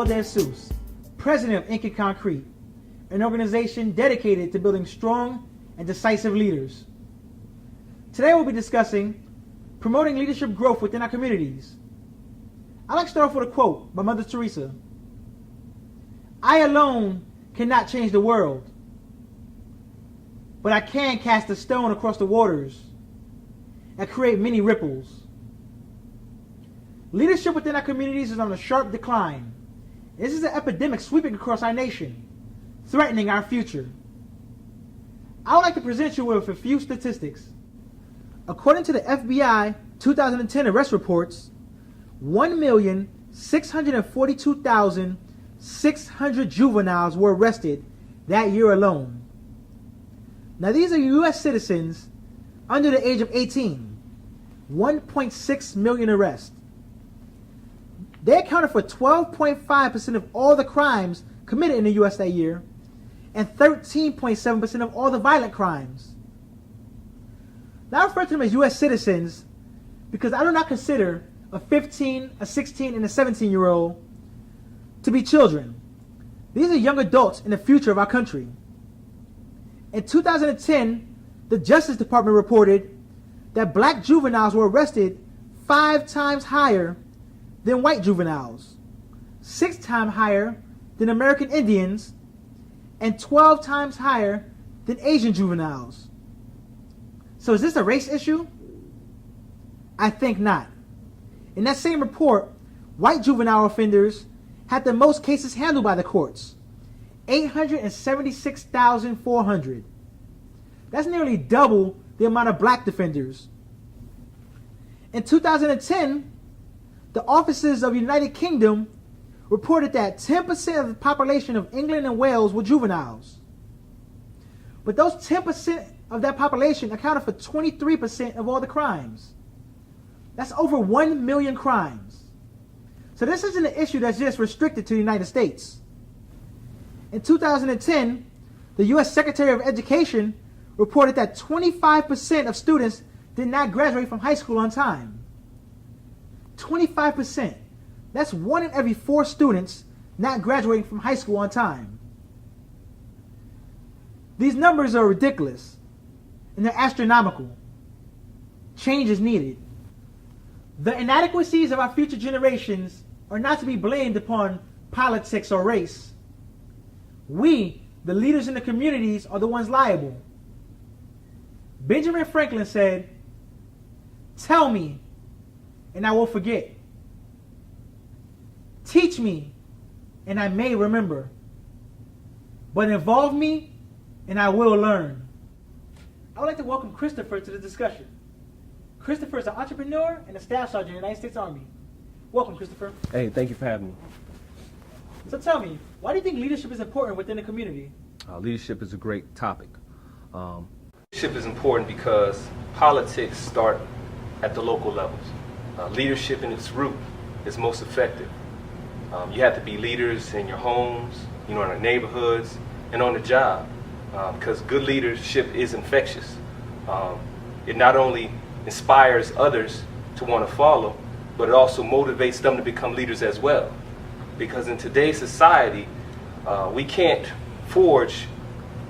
Paul DeSuze, president of Ink and Concrete, an organization dedicated to building strong and decisive leaders. Today we'll be discussing promoting leadership growth within our communities. I'd like to start off with a quote by Mother Teresa. "I alone cannot change the world, but I can cast a stone across the waters and create many ripples." Leadership within our communities is on a sharp decline. This is an epidemic sweeping across our nation, threatening our future. I would like to present you with a few statistics. According to the FBI 2010 arrest reports, 1,642,600 juveniles were arrested that year alone. Now these are U.S. citizens under the age of 18, 1.6 million arrests. They accounted for 12.5% of all the crimes committed in the U.S. that year and 13.7% of all the violent crimes. Now I refer to them as U.S. citizens because I do not consider a 15, a 16, and a 17-year-old to be children. These are young adults in the future of our country. In 2010, the Justice Department reported that black juveniles were arrested 5 times higher than white juveniles, 6 times higher than American Indians, and 12 times higher than Asian juveniles. So is this a race issue? I think not. In that same report, white juvenile offenders had the most cases handled by the courts, 876,400. That's nearly double the amount of black defenders. In 2010, the offices of the United Kingdom reported that 10% of the population of England and Wales were juveniles. But those 10% of that population accounted for 23% of all the crimes. That's over 1 million crimes. So this isn't an issue that's just restricted to the United States. In 2010, the U.S. Secretary of Education reported that 25% of students did not graduate from high school on time. 25%. That's 1 in every 4 students not graduating from high school on time. These numbers are ridiculous, and they're astronomical. Change is needed. The inadequacies of our future generations are not to be blamed upon politics or race. We, the leaders in the communities, are the ones liable. Benjamin Franklin said, "Tell me, and I will forget. Teach me, and I may remember. But involve me, and I will learn." I would like to welcome Christopher to the discussion. Christopher is an entrepreneur and a staff sergeant in the United States Army. Welcome, Christopher. Hey, thank you for having me. So tell me, why do you think leadership is important within the community? Leadership is a great topic. Leadership is important because politics start at the local levels. Leadership in its root is most effective. You have to be leaders in your homes, in our neighborhoods, and on the job, because good leadership is infectious. It not only inspires others to want to follow, but it also motivates them to become leaders as well. Because in today's society, we can't forge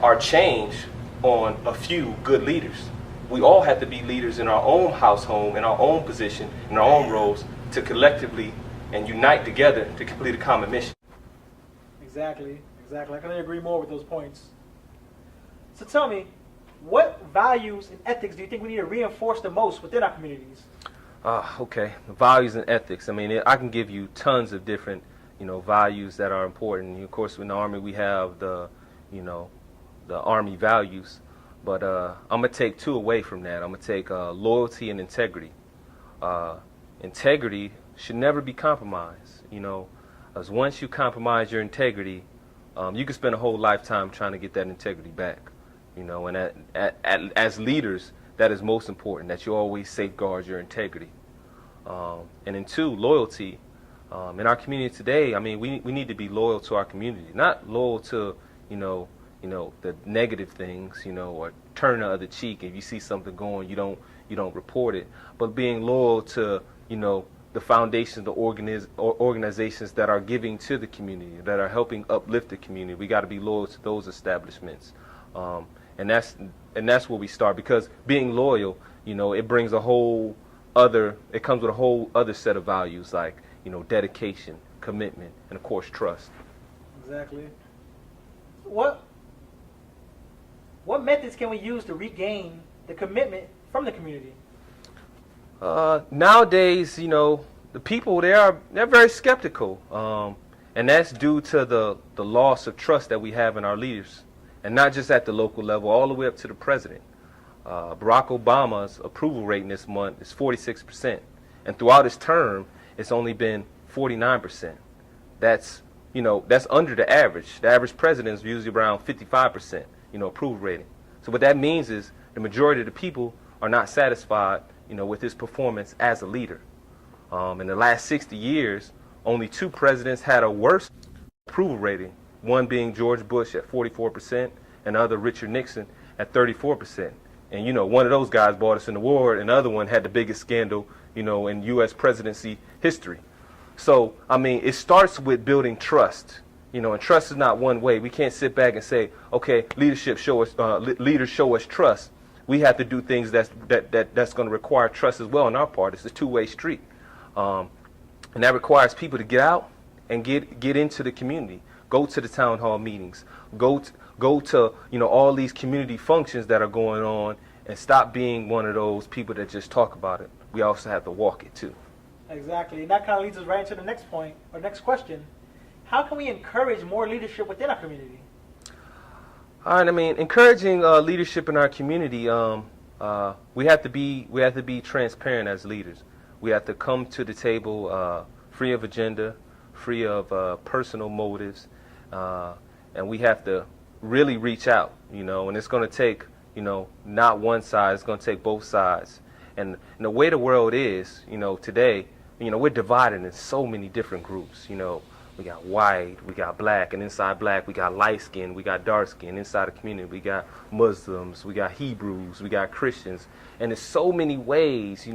our change on a few good leaders. We all have to be leaders in our own household, in our own position, in our own roles, to collectively and unite together to complete a common mission. Exactly. I couldn't agree more with those points. So tell me, what values and ethics do you think we need to reinforce the most within our communities? Okay, values and ethics. I mean, I can give you tons of different, values that are important. Of course, in the Army we have the Army values, but I'm gonna take 2 away from that. I'm gonna take loyalty and integrity. Integrity should never be compromised. As once you compromise your integrity, you can spend a whole lifetime trying to get that integrity back. And as leaders, that is most important, that you always safeguard your integrity. And then 2, loyalty. In our community today, I mean, we need to be loyal to our community, not loyal to, the negative things, or turn the other cheek. If you see something going, you don't report it, but being loyal to, the foundations, the organizations that are giving to the community, that are helping uplift the community. We got to be loyal to those establishments, and that's where we start. Because being loyal, it brings a whole other. It comes with a whole other set of values, like dedication, commitment, and of course trust. Exactly. What methods can we use to regain the commitment from the community? Nowadays, the people they're very skeptical, and that's due to the loss of trust that we have in our leaders, and not just at the local level, all the way up to the president. Barack Obama's approval rating this month is 46%, and throughout his term, it's only been 49%. That's under the average. The average president is usually around 55%, approval rating. So what that means is the majority of the people are not satisfied, with his performance as a leader. In the last 60 years, only 2 presidents had a worse approval rating, one being George Bush at 44% and the other Richard Nixon at 34%. And, one of those guys brought us in the war, and the other one had the biggest scandal, in U.S. presidency history. So, it starts with building trust, and trust is not one way. We can't sit back and say, okay, leaders show us trust. We have to do things that's going to require trust as well on our part. It's a two-way street, and that requires people to get out and get into the community, go to the town hall meetings, go to all these community functions that are going on, and stop being one of those people that just talk about it. We also have to walk it too. Exactly, and that kind of leads us right into the next point, or next question. How can we encourage more leadership within our community? All right, encouraging leadership in our community, we have to be transparent as leaders. We have to come to the table free of agenda, free of personal motives, and we have to really reach out, and it's going to take, not one side, it's going to take both sides. And the way the world is, today, we're divided in so many different groups, We got white, we got black, and inside black we got light skin, we got dark skin. Inside the community we got Muslims, we got Hebrews, we got Christians, and in so many ways,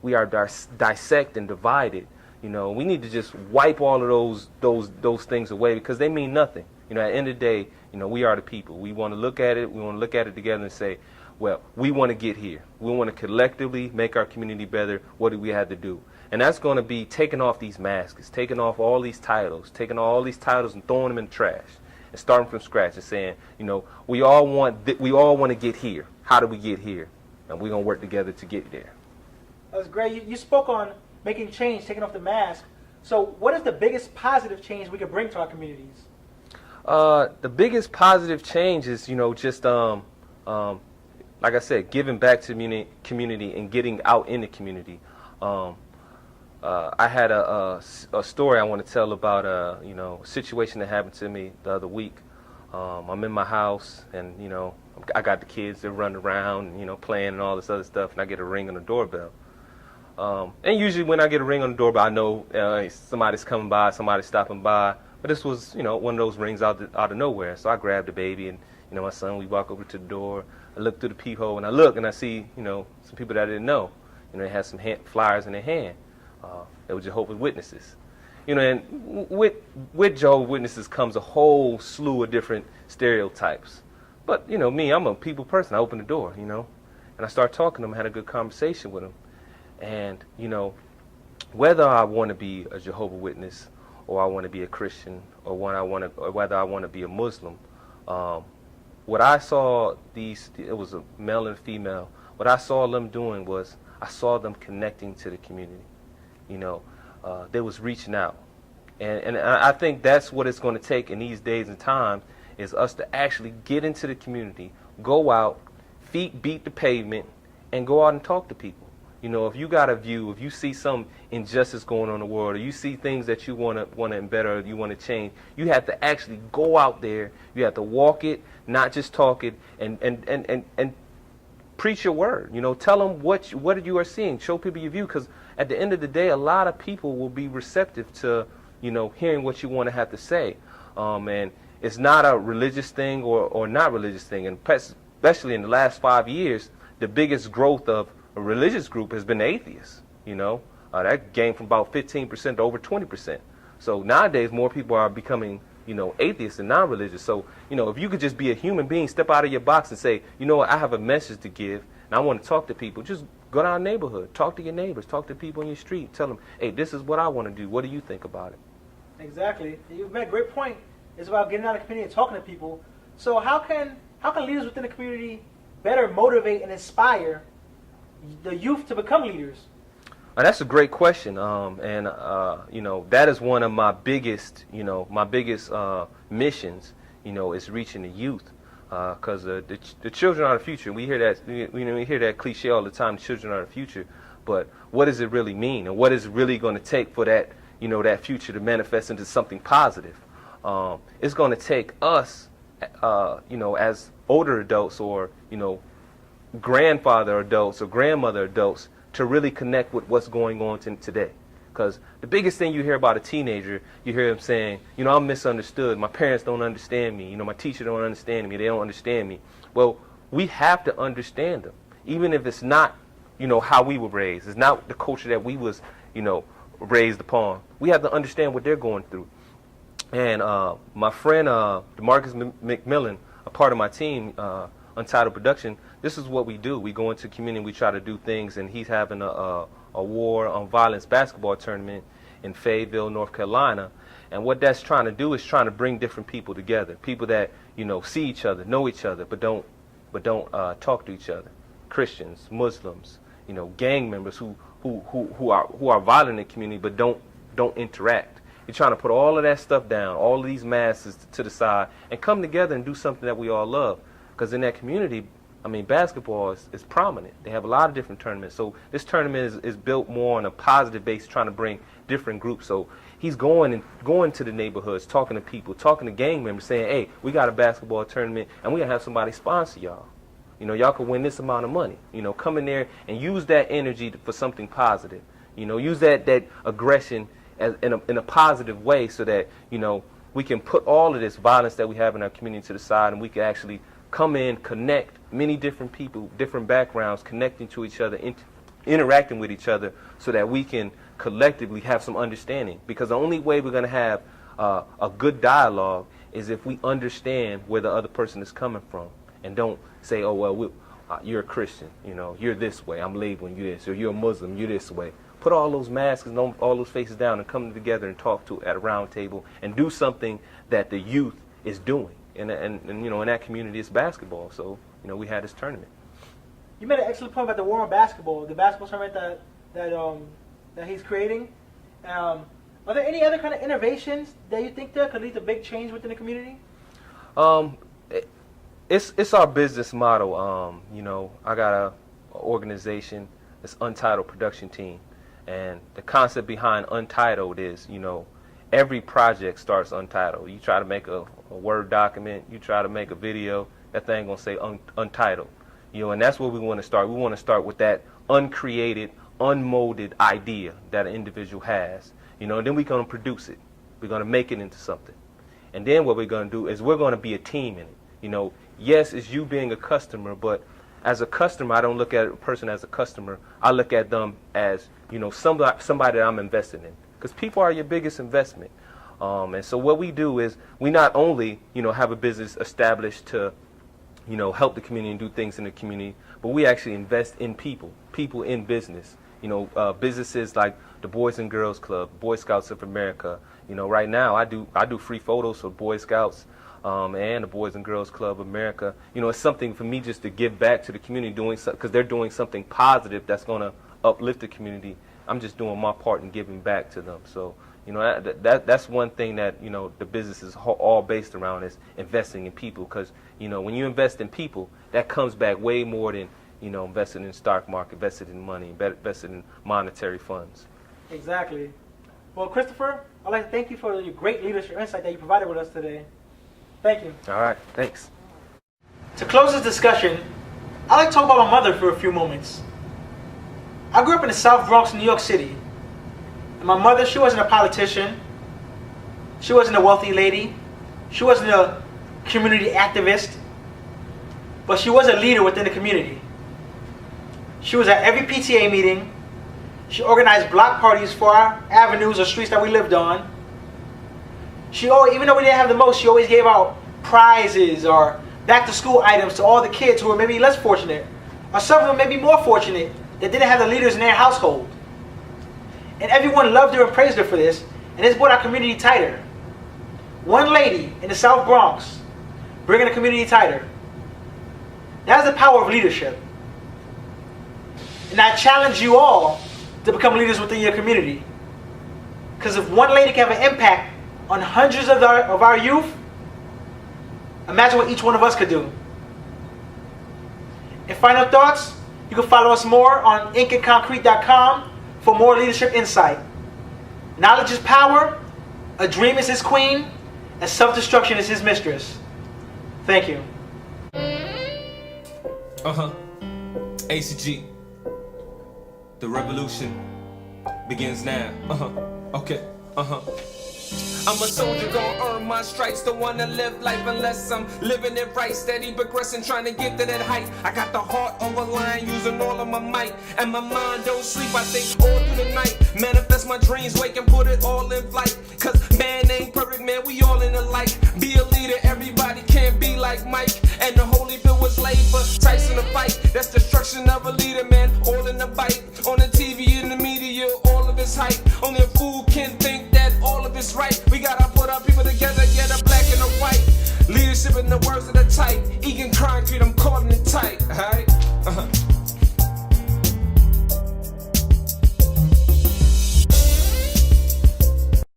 we are dissect and divided. We need to just wipe all of those things away because they mean nothing. At the end of the day, we are the people. We want to look at it. We want to look at it together and say, well, we want to get here. We want to collectively make our community better. What do we have to do? And that's going to be taking off these masks, taking off all these titles, taking all these titles and throwing them in the trash, and starting from scratch and saying, we all want to get here. How do we get here? And we're going to work together to get there. That's great. You spoke on making change, taking off the mask. So what is the biggest positive change we could bring to our communities? The biggest positive change is, just like I said, giving back to community and getting out in the community. I had a story I want to tell about a situation that happened to me the other week. I'm in my house and I got the kids, they're running around, playing and all this other stuff, and I get a ring on the doorbell. And usually when I get a ring on the doorbell, I know somebody's coming by, somebody's stopping by. But this was one of those rings out of nowhere. So I grabbed the baby and my son, we walk over to the door. I look through the peephole and I look and I see some people that I didn't know. They had some flyers in their hand. They were Jehovah's Witnesses. And with Jehovah's Witnesses comes a whole slew of different stereotypes. But me, I'm a people person. I open the door, and I start talking to them. Had a good conversation with them, and whether I want to be a Jehovah's Witness or I want to be a Christian or whether I want to be a Muslim, what I saw it was a male and female. What I saw them doing was I saw them connecting to the community. They was reaching out. And I think that's what it's going to take in these days and times is us to actually get into the community, go out, feet beat the pavement, and go out and talk to people. If you got a view, if you see some injustice going on in the world, or you see things that you want to better, or you want to change, you have to actually go out there. You have to walk it, not just talk it, and preach your word. Tell them what you are seeing. Show people your view, because at the end of the day, a lot of people will be receptive to hearing what you want to have to say. And it's not a religious thing or not religious thing. And especially in the last 5 years, the biggest growth of a religious group has been atheists. That gained from about 15% to over 20%. So nowadays, more people are becoming, atheists and non-religious. So, if you could just be a human being, step out of your box and say, you know what, I have a message to give, and I want to talk to people. Just go down the neighborhood, talk to your neighbors, talk to people in your street, tell them, hey, this is what I want to do. What do you think about it? Exactly. You've made a great point. It's about getting out of the community and talking to people. So how can leaders within the community better motivate and inspire the youth to become leaders? That's a great question, and that is one of my biggest, missions, is reaching the youth, because the children are the future. We hear that, we hear that cliche all the time. The children are the future, but what does it really mean, and what is it really going to take for that, that future to manifest into something positive? It's going to take us, as older adults or grandfather adults or grandmother adults, to really connect with what's going on today. Because the biggest thing you hear about a teenager, you hear them saying, I'm misunderstood. My parents don't understand me. My teacher don't understand me. They don't understand me. Well, we have to understand them, even if it's not, how we were raised. It's not the culture that we was, raised upon. We have to understand what they're going through. And my friend, DeMarcus McMillan, a part of my team, Untitled Production, this is what we do. We go into community, we try to do things, and he's having a war on violence basketball tournament in Fayetteville, North Carolina. And what that's trying to do is trying to bring different people together, people that see each other, know each other, but don't talk to each other. Christians, Muslims, gang members who are violent in the community but don't interact. You're trying to put all of that stuff down, all of these masses to the side, and come together and do something that we all love. Because in that community, basketball is prominent. They have a lot of different tournaments. So this tournament is built more on a positive base, trying to bring different groups. So he's going to the neighborhoods, talking to people, talking to gang members, saying, hey, we got a basketball tournament, and we're going to have somebody sponsor y'all. Y'all can win this amount of money. Come in there and use that energy for something positive. Use that aggression in a positive way, so that, we can put all of this violence that we have in our community to the side, and we can actually come in, connect many different people, different backgrounds, connecting to each other, interacting with each other, so that we can collectively have some understanding. Because the only way we're going to have a good dialogue is if we understand where the other person is coming from, and don't say, oh, well, you're a Christian, you're this way, I'm labeling you this, or you're a Muslim, you're this way. Put all those masks and all those faces down and come together and talk at a round table and do something that the youth is doing. And in that community, it's basketball. So, we had this tournament. You made an excellent point about the war on basketball, the basketball tournament that he's creating. Are there any other kind of innovations that you think that could lead to big change within the community? It's our business model. I got a organization, it's Untitled Production Team, and the concept behind Untitled is, every project starts untitled. You try to make a Word document, you try to make a video, that thing gonna say untitled. And that's where we want to start. We want to start with that uncreated, unmolded idea that an individual has. And then we're gonna produce it. We're gonna make it into something. And then what we're gonna do is we're gonna be a team in it. Yes, it's you being a customer, but as a customer, I don't look at a person as a customer. I look at them as, somebody that I'm investing in. Because people are your biggest investment. And so what we do is we not only, have a business established to, help the community and do things in the community, but we actually invest in people in business. Businesses like the Boys and Girls Club, Boy Scouts of America. Right now I do free photos for Boy Scouts and the Boys and Girls Club of America. It's something for me just to give back to the community, because they're doing something positive that's going to uplift the community. I'm just doing my part in giving back to them. So, that's one thing that, the business is all based around, is investing in people. Because, when you invest in people, that comes back way more than, investing in stock market, invested in money, invested in monetary funds. Exactly. Well, Christopher, I'd like to thank you for your great leadership insight that you provided with us today. Thank you. All right. Thanks. To close this discussion, I'd like to talk about my mother for a few moments. I grew up in the South Bronx, New York City. And my mother, she wasn't a politician. She wasn't a wealthy lady. She wasn't a community activist. But she was a leader within the community. She was at every PTA meeting. She organized block parties for our avenues or streets that we lived on. She always, even though we didn't have the most, she always gave out prizes or back to school items to all the kids who were maybe less fortunate, or some of them maybe more fortunate that didn't have the leaders in their household. And everyone loved her and praised her for this, and this brought our community tighter. One lady in the South Bronx bringing the community tighter. That's the power of leadership. And I challenge you all to become leaders within your community. Because if one lady can have an impact on hundreds of our youth, imagine what each one of us could do. And final thoughts, you can follow us more on inkandconcrete.com for more leadership insight. Knowledge is power, a dream is his queen, and self-destruction is his mistress. Thank you. ACG. The revolution begins now. Okay. I'm a soldier, gonna earn my stripes. Don't wanna live life unless I'm living it right. Steady progressing, trying to get to that height. I got the heart on the line, using all of my might. And my mind don't sleep, I think all through the night. Manifest my dreams, wake and put it all in flight. Cause man ain't perfect, man, we all in the light. Be a leader, everybody can't be like Mike. And the Holyfield was laid for Tyson to fight. That's destruction of a leader, man, all in the bite. On the TV, in the media, all of it's hype. Only a fool can think that all of it's right. We gotta put our people together, get a black and a white. Leadership in the words of the type. Eating concrete, I'm calling it tight.